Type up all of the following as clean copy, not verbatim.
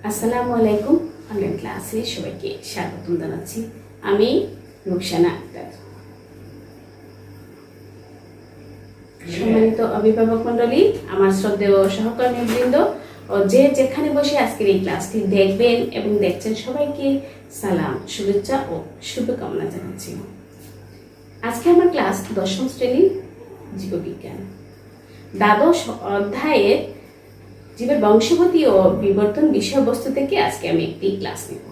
আসসালামু আলাইকুম। অনলাইন ক্লাসে সবাইকে স্বাগতম জানাচ্ছি। আমি রুকসানা আক্তার। সম্মানিত অভিভাবক মণ্ডলী, আমার শ্রদ্ধেয় সহকর্মীবৃন্দ ও যে যেখানে বসে আজকের এই ক্লাসটি দেখবেন এবং দেখছেন সবাইকে সালাম, শুভেচ্ছা ও শুভকামনা জানাচ্ছি। আজকে আমার ক্লাস 10ম শ্রেণীর জীববিজ্ঞান দ্বাদশ অধ্যায়ের জীবের বংশগতি ও বিবর্তন বিষয়বস্তু থেকে আজকে আমি একটি ক্লাস নেব।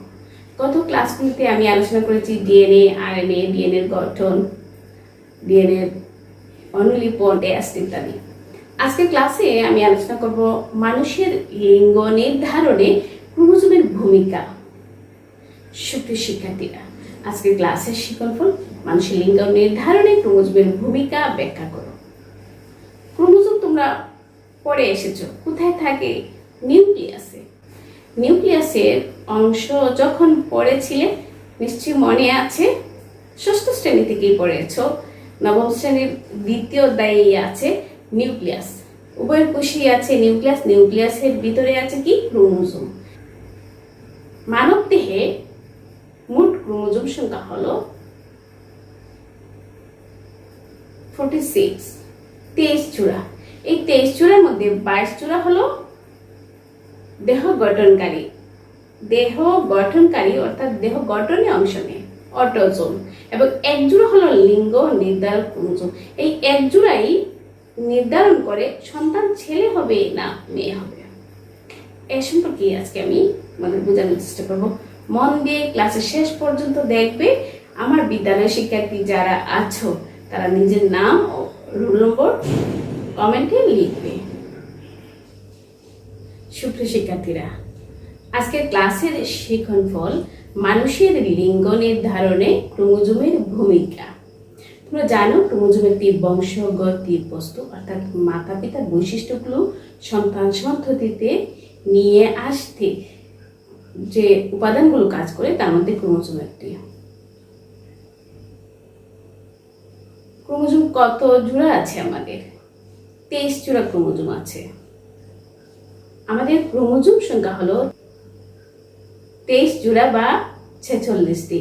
গত ক্লাসগুলিতে আমি আলোচনা করেছি ডিএনএ, আরএনএ, ডিএনএর গঠন, ডিএনএর অনুলিপন, টেস্ট ইত্যাদি। আজকের ক্লাসে আমি আলোচনা করব মানুষের লিঙ্গ নির্ধারণে ক্রোমোজোমের ভূমিকা। সুপ্রিয় শিক্ষার্থীরা, আজকের ক্লাসের শিক্ষণফল মানুষের লিঙ্গ নির্ধারণে ক্রোমোজোমের ভূমিকা ব্যাখ্যা করো। ক্রোমোজোম তোমরা পড়ে এসেছো, কোথায় থাকে? নিউক্লিয়াসে। নিউক্লিয়াসের অংশ যখন পড়েছিলে নিশ্চয়ই মনে আছে, ষষ্ঠ শ্রেণী থেকেই পড়েছো। নবম শ্রেণীর দ্বিতীয় অধ্যায়ে আছে নিউক্লিয়াস। উভয়ের কোষেই আছে নিউক্লিয়াস। নিউক্লিয়াসের ভিতরে আছে কি? ক্রোমোজোম। মানব দেহে মোট ক্রোমোজোম সংখ্যা হলো 46, 23 জোড়া। এই 23 জোড়ার মধ্যে 22 জোড়া হলো দেহ গঠনকারী অর্থাৎ দেহ গঠনে অংশ নেয়, অটোজোম, এবং এক জোড়া হলো লিঙ্গ নির্ধারক ক্রোমোজোম। এই এক জোড়াই নির্ধারণ করে সন্তান ছেলে হবে না মেয়ে হবে। এই সম্পর্কে আজকে আমি আমাদের বোঝানোর চেষ্টা করব। মন দিয়ে ক্লাসের শেষ পর্যন্ত দেখবে। আমার বিদ্যালয়ের শিক্ষার্থী যারা আছো তারা নিজের নাম ও রোল নম্বর কমেন্টে লিখবে। সুপ্রিয় শিক্ষার্থীরা, আজকের ক্লাসের শিক্ষণফল মানুষের লিঙ্গ নির্ধারণে ক্রোমোজোমের ভূমিকা। তোমরা জানো ক্রোমোজোম একটি বংশগতি বস্তু, অর্থাৎ মাতা পিতার বৈশিষ্ট্যগুলো সন্তান সন্ততিতে নিয়ে আসতে যে উপাদানগুলো কাজ করে তার মধ্যে ক্রোমোজোম একটি। ক্রোমোজোম কত জোড়া আছে? আমাদের 23 জোড়া ক্রোমোজোম আছে। আমাদের ক্রোমোজোম সংখ্যা হলো 23 জোড়া বা 46টি।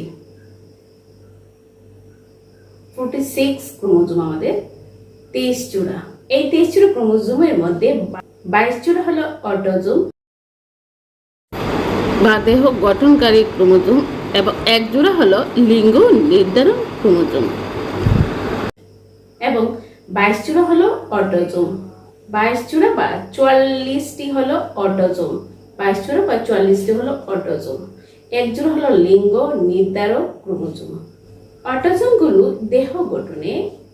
46 ক্রোমোজোম আমাদের 23 জোড়া। এই 23 জোড়া ক্রোমোজোমের মধ্যে 22 জোড়া হলো অটোজোম বা দেহ গঠনকারী ক্রোমোজোম এবং এক জোড়া হলো লিঙ্গ নির্ধারণ ক্রোমোজোম এবং 22 জোড়া হলো অটোজোম। 22 জোড়া বা 44টি হলো অটোজোম। 22 জোড়া বা 44টি হলো অটোজোম। এক জোড়া হলো লিঙ্গ নির্ধারক ক্রোমোজোম। অটোজোমগুলো দেহ গঠনে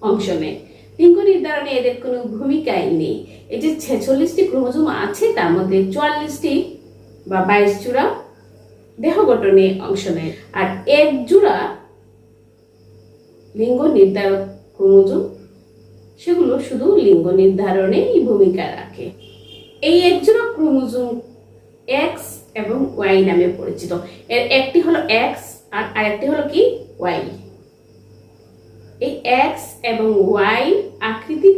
অংশ নেয়। লিঙ্গ নির্ধারণে এদের কোনো ভূমিকাই নেই। এই যে 46টি ক্রোমোজোম আছে তার মধ্যে 44টি বা 22 জোড়া দেহ গঠনে অংশ নেয়, আর এক জোড়া লিঙ্গ নির্ধারক ক্রোমোজোম, সেগুলো শুধু লিঙ্গ নির্ধারণে ভূমিকা রাখে। এই এক জোড়া ক্রোমোজোম এক্স এবং ওয়াই নামে পরিচিত। এর একটি হলো এক্স আর আরেকটি হলো কি? ওয়াই। এই এক্স এবং ওয়াই আকৃতির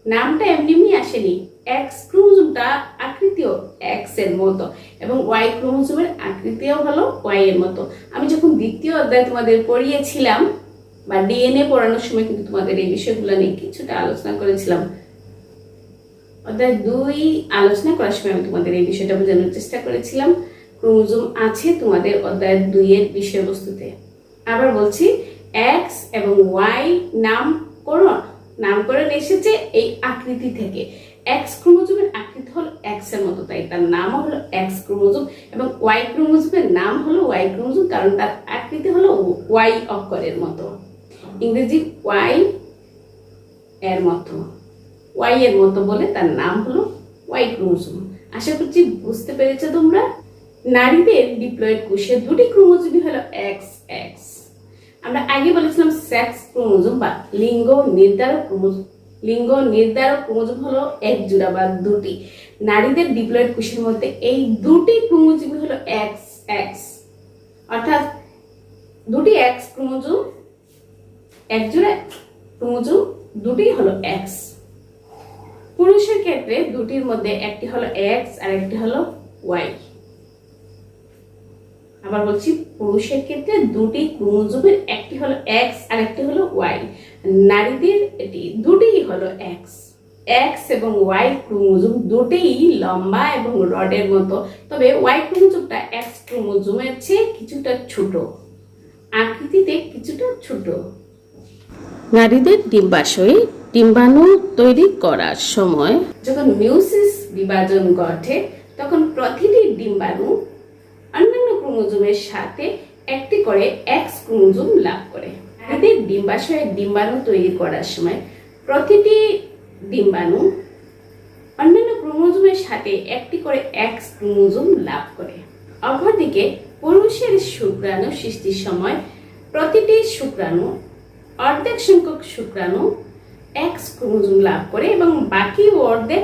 নামটা এমনি আসেনি। এক্স ক্রোমোজোমটা আকৃতিও এক্স এর মতো এবং ওয়াই ক্রোমোজোমের আকৃতিও হলো ওয়াই এর মতো। আমি যখন দ্বিতীয় অধ্যায় তোমাদের পড়িয়েছিলাম বা ডিএনএ পড়ানোর সময় কিন্তু তোমাদের এই বিষয়গুলো নিয়ে কিছুটা আলোচনা করেছিলাম। অধ্যায় 2 আলোচনা করার সময় আমি তোমাদের এই বিষয়টা বোঝানোর চেষ্টা করেছিলাম। ক্রোমোজোম আছে তোমাদের অধ্যায় 2 এর বিষয়বস্তুতে। আবার বলছি, এক্স এবং ওয়াই নামকরণ এসেছে এই আকৃতি থেকে। এক্স ক্রোমোজোমের আকৃতি হলো এক্স এর মতো, তাই তার নাম হলো এক্স ক্রোমোজোম, এবং ওয়াই ক্রোমোজোমের নাম হলো ওয়াই ক্রোমোজোম, কারণ তার আকৃতি হলো ওয়াই অক্ষরের মতো, ইংরেজি ওয়াই এর মতো, ওয়াই এর মতো বলে তার নাম হলো ওয়াই ক্রোমোজোম। আশা করছি বুঝতে পেরেছো তোমরা। নারীদের ডিপ্লয়েড কোষে 2টি ক্রোমোজোমই হলো এক্স এক্স। আমরা আগে বলেছিলাম সেক্স ক্রোমোজোম বা লিঙ্গ নির্ধারক ক্রোমোজোম হলো এক জোড়া বা 2টি। নারীদের ডিপ্লয়েড কোষের মধ্যে এই 2টি ক্রোমোজোমই হলো এক্স এক্স, অর্থাৎ 2টি এক্স ক্রোমোজোম, এক জোড়া ক্রোমোজোম, 2টি হলো এক্স। পুরুষের ক্ষেত্রে 2টির মধ্যে একটি হলো এক্স আর একটি হলো ওয়াই। আবার বলছি, পুরুষের ক্ষেত্রে দুটি ক্রোমোজোমের, একটি হলো এক্স আর একটি হলো ওয়াই। নারীদের এটি দুটিই হলো এক্স। এক্স এবং ওয়াই ক্রোমোজোম দুটিই লম্বা এবং রডের মতো, তবে ওয়াই ক্রোমোজোমটা এক্স ক্রোমোজোমের চেয়ে কিছুটা ছোট, আকৃতিতে কিছুটা ছোট। নারীদের ডিম্বাশয়ে ডিম্বাণু তৈরি করার সময় যখন মিয়োসিস বিভাজন ঘটে, তখন প্রতিটি ডিম্বাণু অন্যান্য ক্রোমোজোমের সাথে একটি করে এক্স ক্রোমোজোম লাভ করে। নারীদের ডিম্বাশয়ে ডিম্বাণু তৈরি করার সময় প্রতিটি ডিম্বাণু অন্যান্য ক্রোমোজোমের সাথে একটি করে এক্স ক্রোমোজোম লাভ করে। অপরদিকে পুরুষের শুক্রাণু সৃষ্টির সময় প্রতিটি শুক্রাণু অর্ধেক সংখ্যক শুক্রাণু এক্স ক্রোমোজোম লাভ করে এবং বাকি অর্ধেক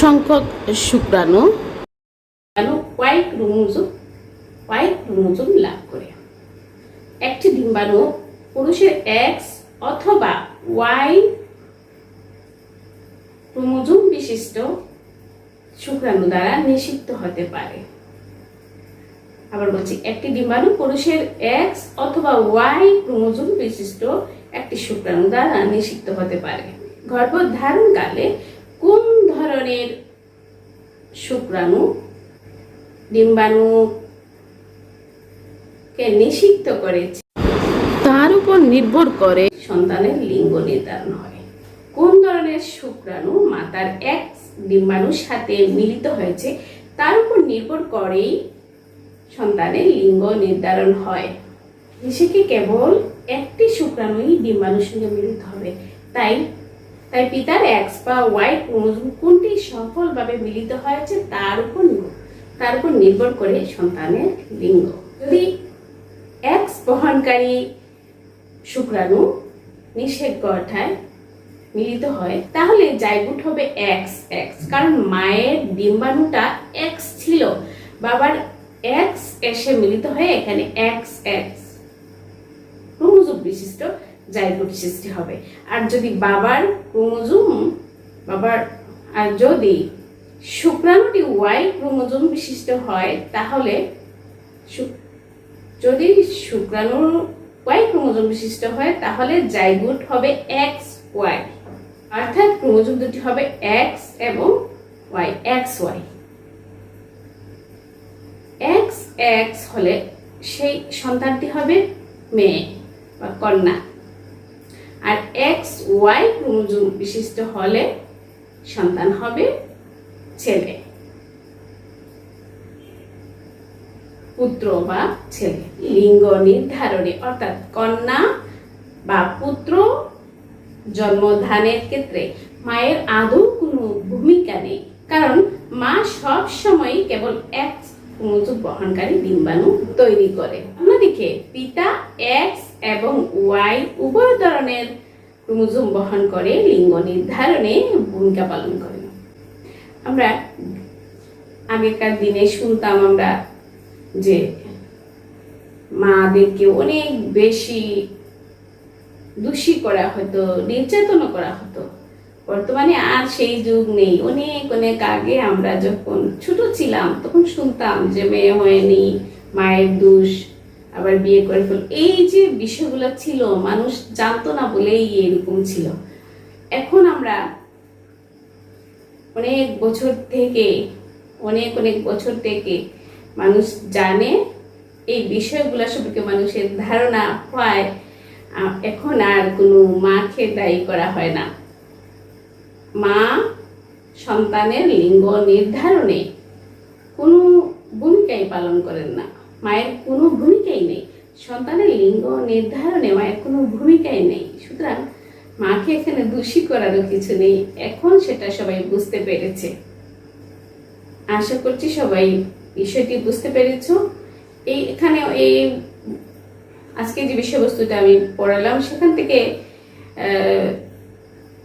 সংখ্যক শুক্রাণু ওয়াই ক্রোমোজোম লাভ করে। একটি ডিম্বাণু পুরুষের এক্স অথবা ওয়াই ক্রোমোজোম বিশিষ্ট শুক্রাণু দ্বারা নিষিক্ত হতে পারে। আবার বলছি, একটি ডিম্বাণু পুরুষের এক্স অথবা ওয়াই ক্রোমোজোম বিশিষ্ট একটি শুক্রাণু দ্বারা নিষিক্ত হতে পারে। গর্ভধারণকালে কোন ধরনের শুক্রাণু ডিম্বাণুকে নিষিক্ত করেছে তার উপর নির্ভর করে সন্তানের লিঙ্গ নির্ধারণ হয়। কোন ধরনের শুক্রাণু মাতার এক্স ডিম্বাণুর সাথে মিলিত হয়েছে তার উপর নির্ভর করেই সন্তানের লিঙ্গ নির্ধারণ হয়। সেকে কেবল একটি শুক্রাণুই ডিম্বাণুর সঙ্গে মিলিত হবে, তাই পিতার এক্স বা ওয়াই ক্রোমোজোম কোনটি সফলভাবে মিলিত হয়েছে তার উপর নির্ভর করে সন্তানের লিঙ্গ। যদি এক্স বহনকারী শুক্রাণু নিষেক গঠায় মিলিত হয়, তাহলে জাইগোট হবে এক্স এক্স, কারণ মায়ের ডিম্বাণুটা এক্স ছিল, বাবার এক্স এসে মিলিত হয়ে এখানে এক্স এক্স ক্রোমোজোম বিশিষ্ট জাইগোট সৃষ্টি হবে। আর যদি যদি শুক্রাণুটি ওয়াই ক্রোমোজোম বিশিষ্ট হয়, তাহলে জাইগোট হবে এক্স ওয়াই, অর্থাৎ ক্রোমোজোম দুটি হবে এক্স এবং Y, X Y. X X হলে সেই সন্তানটি হবে মেয়ে বা কন্যা, আর এক্স ওয়াই ক্রোমোজোম বিশিষ্ট হলে সন্তান হবে ছেলে, পুত্র বা ছেলে। লিঙ্গ নির্ধারণে অর্থাৎ কন্যা বা পুত্র জন্মদানের ক্ষেত্রে মায়ের আদৌ কোনো ভূমিকা নেই, কারণ মা সব সময় কেবল এক্স ক্রোমোজোম বহনকারী ডিম্বাণু তৈরি করে। অন্যদিকে পিতা এক্স এবং ওয়াই উভয় ধরনের ক্রোমোজোম বহন করে লিঙ্গ নির্ধারণে ভূমিকা পালন করে। আমরা আগেকার দিনে শুনতাম আমরা যে মাদেরকে অনেক বেশি দোষী করা হতো, নির্যাতন করা হতো। বর্তমানে আর সেই যুগ নেই। অনেক অনেক আগে আমরা যখন ছোট ছিলাম তখন শুনতাম যে মেয়ে হয়নি, মায়ের দোষ, আবার বিয়ে করে ফেল, এই যে বিষয়গুলো ছিল মানুষ জানতো না বলেই এরকম ছিল। এখন আমরা অনেক বছর থেকে মানুষ জানে, এই বিষয়গুলো সম্পর্কে মানুষের ধারণা হয়। এখন আর কোনো মাকে দায়ী করা হয় না। মা সন্তানের লিঙ্গ নির্ধারণে কোনো ভূমিকাই পালন করেন না, মায়ের কোনো ভূমিকাই নেই। সন্তানের লিঙ্গ নির্ধারণে মায়ের কোনো ভূমিকাই নেই। সুতরাং মাকে এখানে দোষী করারও কিছু নেই। এখন সেটা সবাই বুঝতে পেরেছে। আশা করছি সবাই বিষয়টি বুঝতে পেরেছ। আজকে যে বিষয়বস্তুটা আমি পড়ালাম সেখান থেকে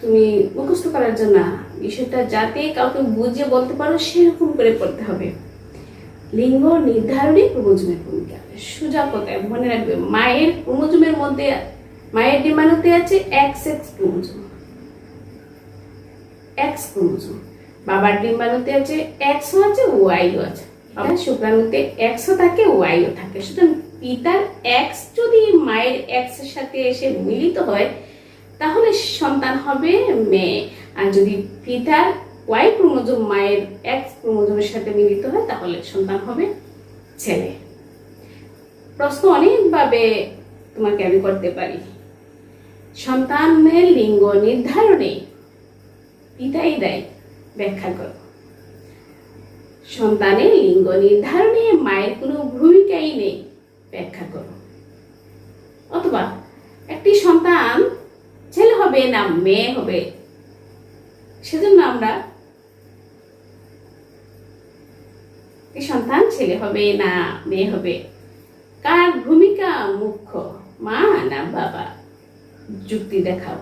তুমি মুখস্থ করার জন্য বিষয়টা যাতে কাউকে বুঝিয়ে বলতে পারো সেরকম করে পড়তে হবে। লিঙ্গ নির্ধারণে ক্রোমোজোমের ভূমিকা সোজা কথায় মনে রাখবে। মায়ের ক্রোমোজোমের মধ্যে, মায়ের ডিম্বাণুতে আছে এক্স ক্রোমোজোম, বাবার ডিম্বাণুতে আছে এক্সও আছে ওয়াইও আছে। আবার শুক্রাণুতে এক্সও থাকে, ওয়াইও থাকে। সুতরাং পিতার এক্স যদি মায়ের এক্স এর সাথে এসে মিলিত হয় তাহলে সন্তান হবে মেয়ে, আর যদি পিতার ওয়াই ক্রোমোজোম মায়ের এক্স ক্রোমোজোমের সাথে মিলিত হয় তাহলে সন্তান হবে ছেলে। প্রশ্ন অনেকভাবে তোমাকে আমি করতে পারি। সন্তানের লিঙ্গ নির্ধারণে পিতাই দেয়, ব্যাখ্যা করো। সন্তানের লিঙ্গ নির্ধারণে মায়ের কোনো ভূমিকাই নেই, ব্যাখ্যা করো। অথবা একটি সন্তান ছেলে হবে না মেয়ে হবে, সেজন্য আমরা সন্তান ছেলে হবে না মেয়ে হবে, কার ভূমিকা মুখ্য, মা না বাবা? যুক্তি দেখাও।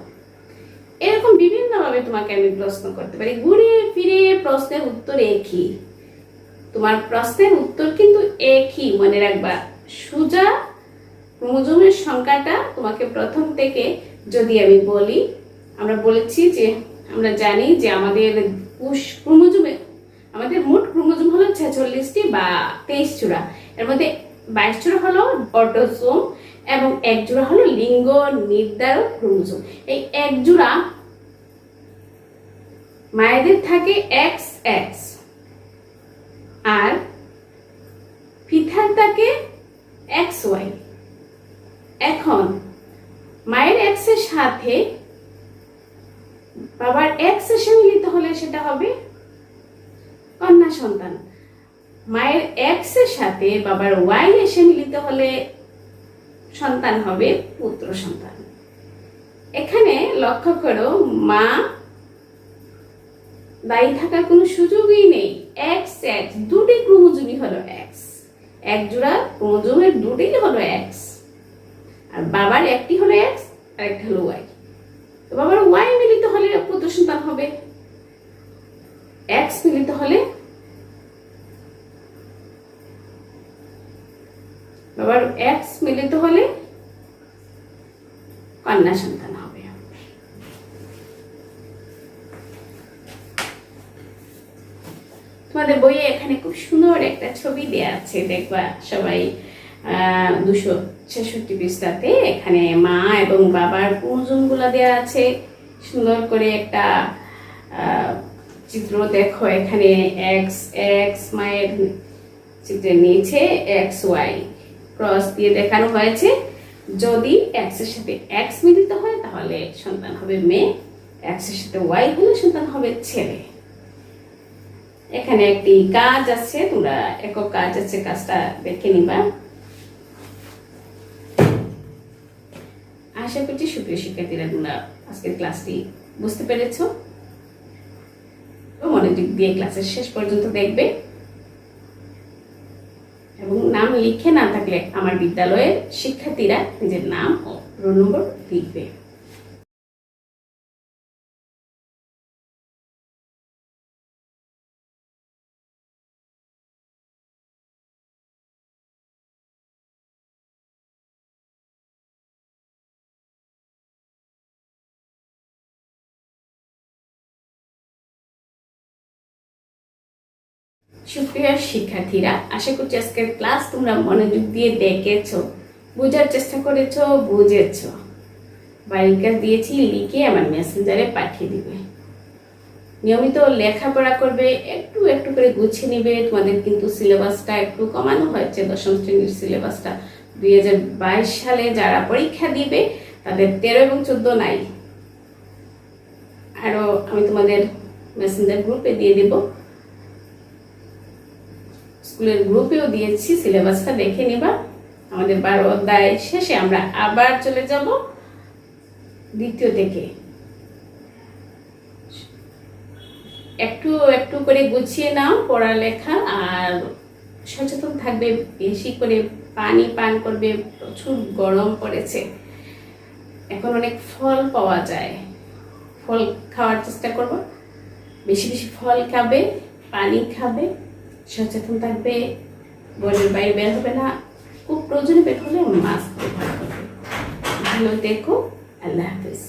এরকম বিভিন্ন ভাবে তোমাকে আমি প্রশ্ন করতে পারি। ঘুরে ফিরে প্রশ্নের উত্তর একই, তোমার প্রশ্নের উত্তর কিন্তু একই, মনে রাখবা। সোজা ক্রোমোজোমের সংখ্যাটা তোমাকে প্রথম থেকে যদি আমি বলি, আমরা বলেছি যে আমরা জানি যে আমাদের ক্রোমোজোমে আমাদের মোট ক্রোমোজোম হলো 46টি বা 23 জোড়া। এর মধ্যে 22 জোড়া হলো অটোসোম এবং 1 জোড়া হলো লিঙ্গ নির্ধারক ক্রোমোজোম। এই 1 জোড়া মায়েদের থাকে XX আর পিতার থাকে XY। এখন মায়ের X এর সাথে বাবার X এসে মিলিত হলে সেটা হবে কন্যা সন্তান। মায়ের X এর সাথে বাবার Y এসে মিলিত হলে সন্তান হবে পুত্র সন্তান। এখানে লক্ষ্য করো, মা দায়ী থাকার কোনো সুযোগই নেই। XX দুটি ক্রোমোজোমই হলো X, 1 জোড়া ক্রোমোজোমের দুটিই হলো X, আর বাবার একটি হলো X আর একটা হলো Y। তো বাবার Y মিলিত হলে পুত্র সন্তান হবে, X মিলিত হলে বাবার X মিলিত হলে কন্যা সন্তান হবে। তোমাদের বইয়ে এখানে খুব সুন্দর একটা ছবি দেয়া আছে, দেখবা সবাই। 266 পৃষ্ঠাতে এখানে মা এবং বাবার ক্রোমোজোম গুলা দেয়া আছে। সুন্দর করে একটা চিত্র দেখো। এখানে XX মায়ের চিত্রের নিচে XY ক্রস দিয়ে দেখানো হয়েছে। যদি X এর সাথে X মিলিত হয় তাহলে সন্তান হবে মেয়ে, X এর সাথে Y হলে সন্তান হবে ছেলে। এখানে একটি কাজ আছে, তোমরা একক কাজ আছে, কাজটা দেখে নিবা। আশা করছি সুপ্রিয় শিক্ষার্থীরা তোমরা আজকের ক্লাসটি বুঝতে পেরেছো। মনোযোগ দিয়ে ক্লাসের শেষ পর্যন্ত দেখবে এবং নাম লিখে না থাকলে আমার বিদ্যালয়ের শিক্ষার্থীরা নিজের নাম ও রোল নম্বর লিখবে। সুপ্রিয় শিক্ষার্থীরা, আশা করছি আজকের ক্লাস তোমরা মনোযোগ দিয়ে দেখেছো, বোঝার চেষ্টা করেছো, বুঝেছো। বাড়ির কাজ দিয়েছি, লিখে আমার মেসেঞ্জারে পাঠিয়ে দিবে। নিয়মিত লেখাপড়া করবে, একটু একটু করে গুছিয়ে নিবে। তোমাদের কিন্তু সিলেবাসটা একটু কমানো হয়েছে, 10ম শ্রেণীর সিলেবাসটা। 2022 সালে যারা পরীক্ষা দিবে তাদের 13 এবং 14 নাই। আরো আমি তোমাদের মেসেঞ্জার গ্রুপে দিয়ে দিব, স্কুলের গ্রুপেও দিয়েছি। সিলেবাসটা দেখে নিবা। আমাদের 12 অধ্যায় শেষে আমরা আবার চলে যাব দ্বিতীয় থেকে। একটু একটু করে গুছিয়ে নাও পড়ালেখা, আর সচেতন থাকবে, বেশি করে পানি পান করবে। প্রচুর গরম পড়েছে, এখন অনেক ফল পাওয়া যায়, ফল খাওয়ার চেষ্টা করবো। বেশি বেশি ফল খাবে, পানি খাবে, সচেতন থাকবে, ঘরের বাইরে বের হবে না, খুব প্রয়োজনে বের হলে মাস্ক ব্যবহার করবে। ভালো দেখো, আল্লাহ হাফেজ।